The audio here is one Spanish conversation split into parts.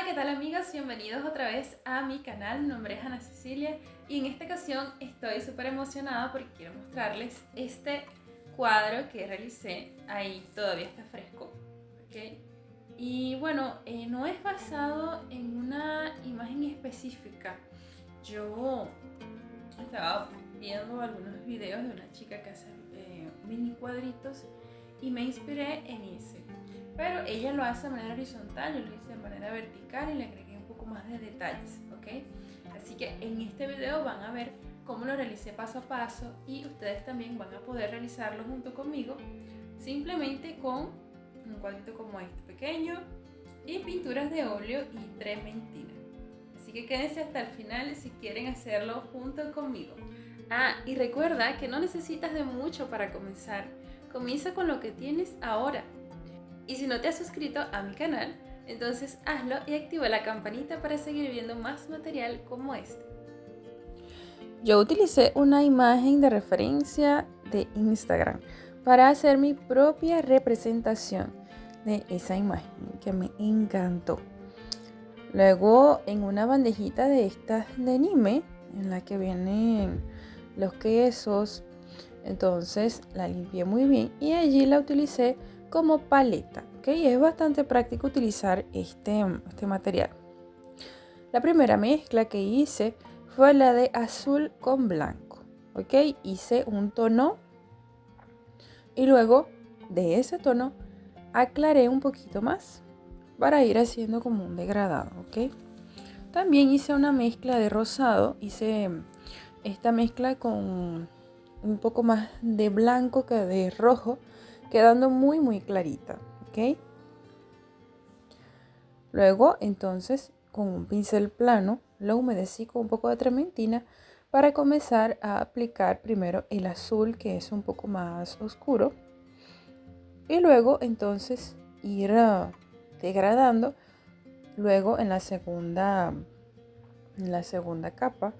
Hola, ¿qué tal amigas? Bienvenidos otra vez a mi canal. Mi nombre es Ana Cecilia y en esta ocasión estoy súper emocionada porque quiero mostrarles este cuadro que realicé. Ahí todavía está fresco, ¿ok? Y bueno, no es basado en una imagen específica. Yo estaba viendo algunos videos de una chica que hace mini cuadritos y me inspiré en ese. Pero ella lo hace de manera horizontal, yo lo hice de manera vertical y le agregué un poco más de detalles, ¿ok? Así que en este video van a ver cómo lo realicé paso a paso y ustedes también van a poder realizarlo junto conmigo, simplemente con un cuadrito como este pequeño y pinturas de óleo y trementina. Así que quédense hasta el final si quieren hacerlo junto conmigo. Y recuerda que no necesitas de mucho para comenzar. Comienza con lo que tienes ahora. Y si no te has suscrito a mi canal, entonces hazlo y activa la campanita para seguir viendo más material como este. Yo utilicé una imagen de referencia de Instagram para hacer mi propia representación de esa imagen que me encantó. Luego en una bandejita de estas de anime en la que vienen los quesos, entonces la limpié muy bien y allí la utilicé como paleta, ¿ok? Es bastante práctico utilizar este material. La primera mezcla que hice fue la de azul con blanco, ¿ok? Hice un tono y luego de ese tono aclaré un poquito más para ir haciendo como un degradado, ¿ok? También hice una mezcla de rosado, hice esta mezcla con un poco más de blanco que de rojo, quedando muy clarita, ¿ok? Luego entonces con un pincel plano lo humedecí con un poco de trementina para comenzar a aplicar primero el azul, que es un poco más oscuro, y luego entonces ir degradando luego en la segunda capa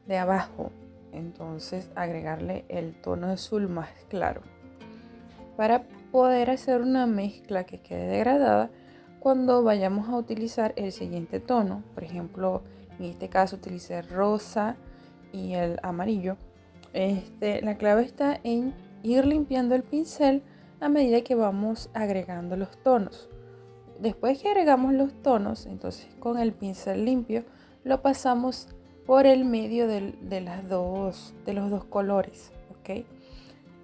de abajo, entonces agregarle el tono azul más claro para poder hacer una mezcla que quede degradada cuando vayamos a utilizar el siguiente tono. Por ejemplo, en este caso utilicé rosa y el amarillo. La clave está en ir limpiando el pincel a medida que vamos agregando los tonos. Después que agregamos los tonos, entonces con el pincel limpio lo pasamos por el medio de los dos colores, ¿ok?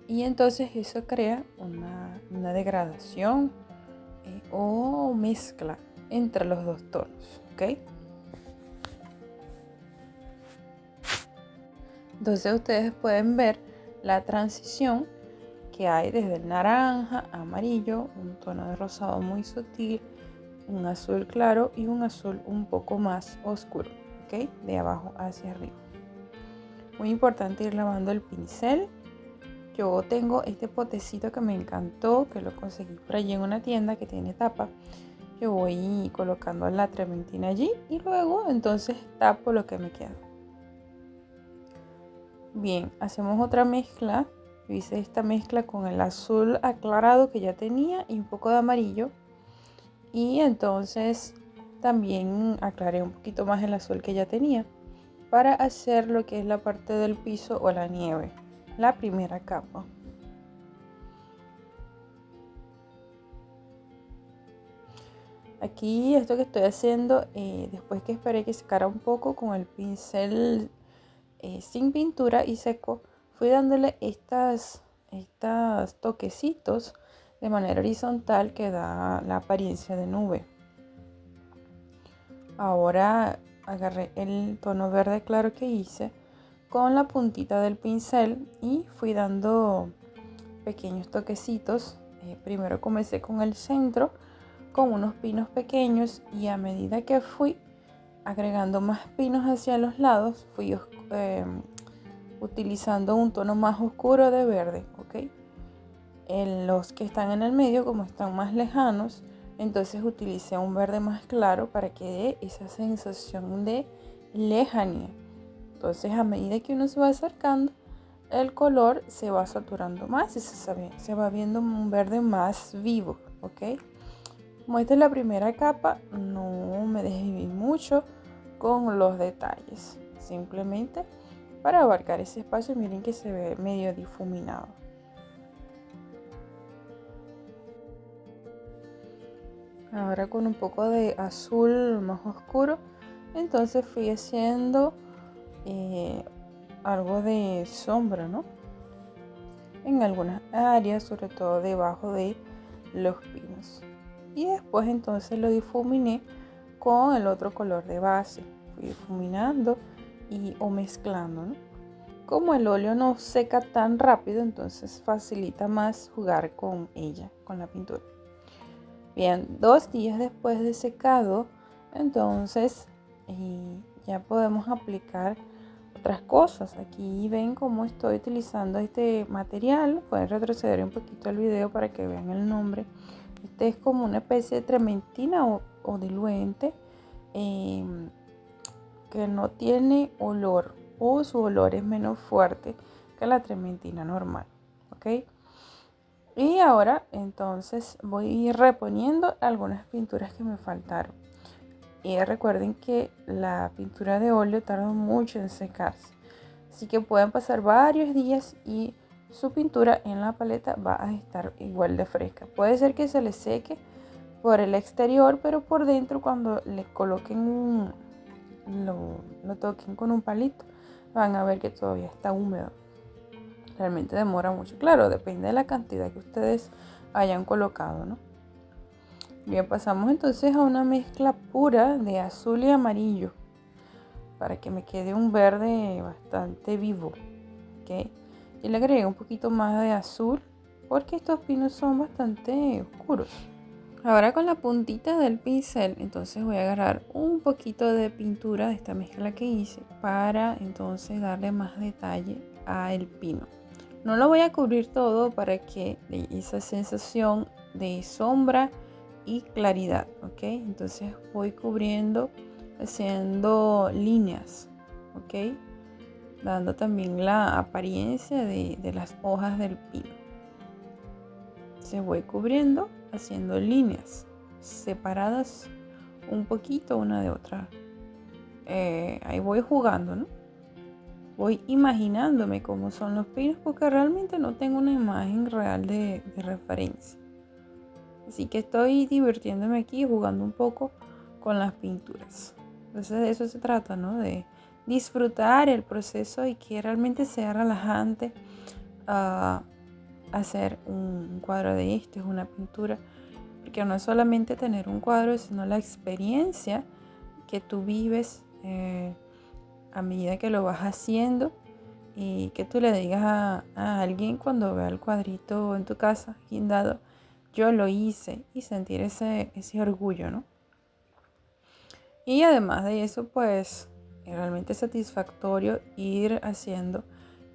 Y entonces eso crea una degradación o mezcla entre los dos tonos, ¿ok? Entonces ustedes pueden ver la transición que hay desde el naranja, amarillo, un tono de rosado muy sutil, un azul claro y un azul un poco más oscuro, ¿ok? De abajo hacia arriba. Muy importante ir lavando el pincel. Yo tengo este potecito que me encantó, que lo conseguí por allí en una tienda que tiene tapa. Yo voy colocando la trementina allí y luego entonces tapo lo que me queda. Bien, hacemos otra mezcla. Yo hice esta mezcla con el azul aclarado que ya tenía y un poco de amarillo. Y entonces también aclaré un poquito más el azul que ya tenía para hacer lo que es la parte del piso o la nieve, la primera capa. Aquí esto que estoy haciendo, después que esperé que secara un poco con el pincel sin pintura y seco, fui dándole estas toquecitos de manera horizontal que da la apariencia de nube. Ahora agarré el tono verde claro que hice con la puntita del pincel y fui dando pequeños toquecitos. Primero comencé con el centro con unos pinos pequeños y a medida que fui agregando más pinos hacia los lados fui utilizando un tono más oscuro de verde, ¿ok? Los que están en el medio, como están más lejanos, entonces utilicé un verde más claro para que dé esa sensación de lejanía. Entonces a medida que uno se va acercando, el color se va saturando más y se va viendo un verde más vivo, ¿ok? Como esta es la primera capa, no me desviví mucho con los detalles, simplemente para abarcar ese espacio. Miren que se ve medio difuminado. Ahora con un poco de azul más oscuro, entonces fui haciendo algo de sombra, ¿no? En algunas áreas, sobre todo debajo de los pinos. Y después entonces lo difuminé con el otro color de base. Fui difuminando o mezclando, ¿no? Como el óleo no seca tan rápido, entonces facilita más jugar con ella, con la pintura. Bien, 2 días después de secado, entonces ya podemos aplicar otras cosas. Aquí ven cómo estoy utilizando este material. Pueden retroceder un poquito el video para que vean el nombre. Este es como una especie de trementina o diluente que no tiene olor, o su olor es menos fuerte que la trementina normal, ¿ok? Y ahora entonces voy a ir reponiendo algunas pinturas que me faltaron. Y recuerden que la pintura de óleo tarda mucho en secarse, así que pueden pasar varios días y su pintura en la paleta va a estar igual de fresca. Puede ser que se le seque por el exterior, pero por dentro, cuando le coloquen lo toquen con un palito, van a ver que todavía está húmedo. Realmente demora mucho. Claro, depende de la cantidad que ustedes hayan colocado, ¿no? Bien, pasamos entonces a una mezcla pura de azul y amarillo para que me quede un verde bastante vivo, ¿ok? Y le agregué un poquito más de azul porque estos pinos son bastante oscuros. Ahora con la puntita del pincel, entonces voy a agarrar un poquito de pintura de esta mezcla que hice para entonces darle más detalle al pino. No lo voy a cubrir todo para que dé esa sensación de sombra y claridad, ¿ok? Entonces voy cubriendo, haciendo líneas, ¿ok? Dando también la apariencia de las hojas del pino. Entonces voy cubriendo, haciendo líneas separadas un poquito una de otra. Ahí voy jugando, ¿no? Voy imaginándome cómo son los pinos porque realmente no tengo una imagen real de referencia. Así que estoy divirtiéndome aquí jugando un poco con las pinturas. Entonces de eso se trata, ¿no? De disfrutar el proceso y que realmente sea relajante hacer un cuadro de este, es una pintura. Porque no es solamente tener un cuadro, sino la experiencia que tú vives a medida que lo vas haciendo, y que tú le digas a alguien cuando vea el cuadrito en tu casa guindado, yo lo hice, y sentir ese orgullo, ¿no? Y además de eso, pues es realmente satisfactorio ir haciendo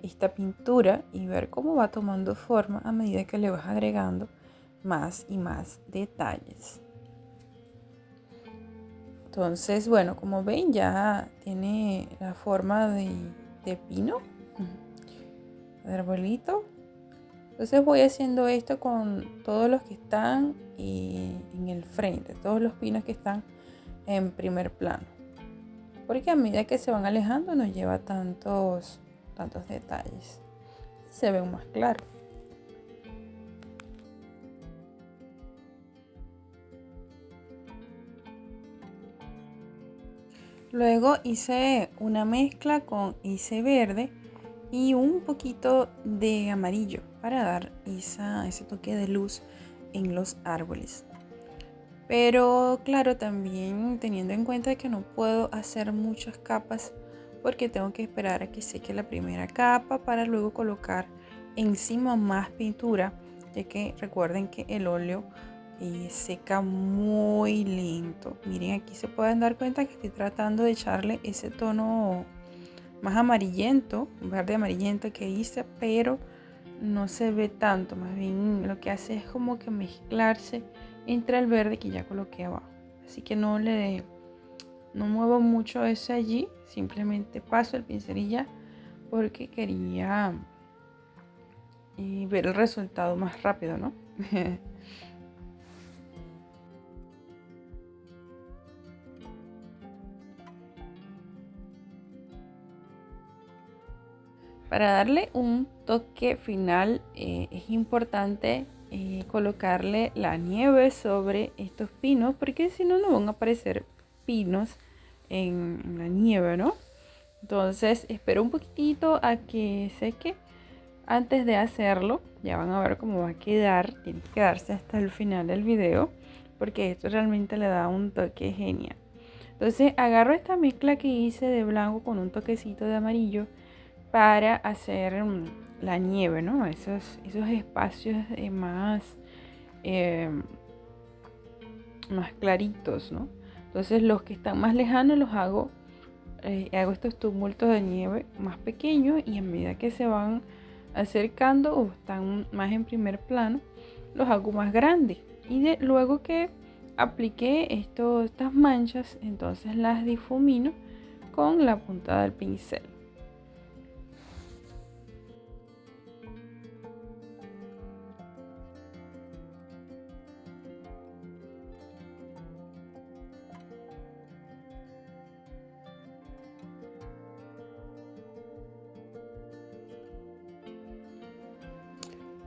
esta pintura y ver cómo va tomando forma a medida que le vas agregando más y más detalles. Entonces, bueno, como ven, ya tiene la forma de pino, de arbolito. Entonces voy haciendo esto con todos los que están en el frente, todos los pinos que están en primer plano. Porque a medida que se van alejando nos lleva tantos detalles. Se ven más claros. Luego hice una mezcla con ese verde y un poquito de amarillo para dar ese toque de luz en los árboles. Pero claro, también teniendo en cuenta que no puedo hacer muchas capas porque tengo que esperar a que seque la primera capa para luego colocar encima más pintura, ya que recuerden que el óleo seca muy lento. Miren, aquí se pueden dar cuenta que estoy tratando de echarle ese tono más amarillento, verde amarillento que hice, pero no se ve tanto. Más bien lo que hace es como que mezclarse entre el verde que ya coloqué abajo. Así que no muevo mucho ese allí, simplemente paso el pincel y ya, porque quería ver el resultado más rápido, ¿no? Para darle un toque final es importante colocarle la nieve sobre estos pinos, porque si no, no van a aparecer pinos en la nieve, ¿no? Entonces espero un poquitito a que seque antes de hacerlo. Ya van a ver cómo va a quedar. Tiene que quedarse hasta el final del video, porque esto realmente le da un toque genial. Entonces agarro esta mezcla que hice de blanco con un toquecito de amarillo para hacer la nieve, ¿no? Esos espacios eh, más claritos, ¿no? Entonces los que están más lejanos los hago estos tumultos de nieve más pequeños, y a medida que se van acercando o están más en primer plano, los hago más grandes. Y luego que apliqué estas manchas, entonces las difumino con la punta del pincel.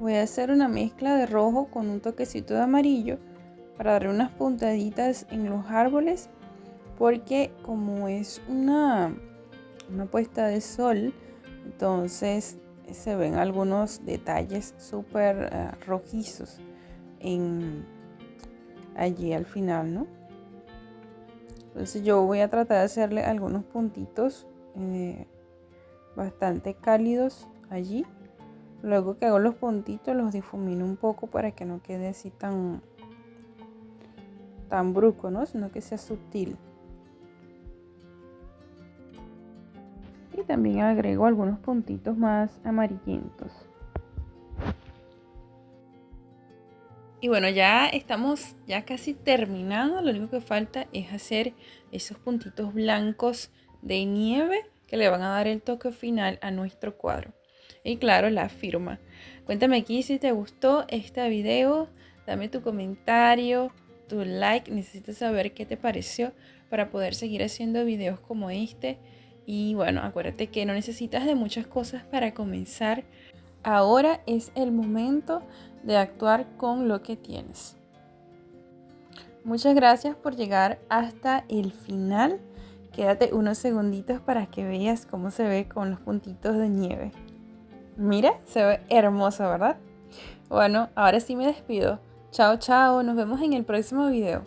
Voy a hacer una mezcla de rojo con un toquecito de amarillo para darle unas puntaditas en los árboles, porque como es una puesta de sol, entonces se ven algunos detalles súper rojizos allí al final, ¿no? Entonces yo voy a tratar de hacerle algunos puntitos bastante cálidos allí. Luego que hago los puntitos, los difumino un poco para que no quede así tan brusco, ¿no? Sino que sea sutil. Y también agrego algunos puntitos más amarillentos. Y bueno, ya estamos casi terminando. Lo único que falta es hacer esos puntitos blancos de nieve que le van a dar el toque final a nuestro cuadro. Y claro, la firma. Cuéntame aquí si te gustó este video. Dame tu comentario, tu like. Necesito saber qué te pareció para poder seguir haciendo videos como este. Y bueno, acuérdate que no necesitas de muchas cosas para comenzar. Ahora es el momento de actuar con lo que tienes. Muchas gracias por llegar hasta el final. Quédate unos segunditos para que veas cómo se ve con los puntitos de nieve. Mira, se ve hermoso, ¿verdad? Bueno, ahora sí me despido. Chao, chao. Nos vemos en el próximo video.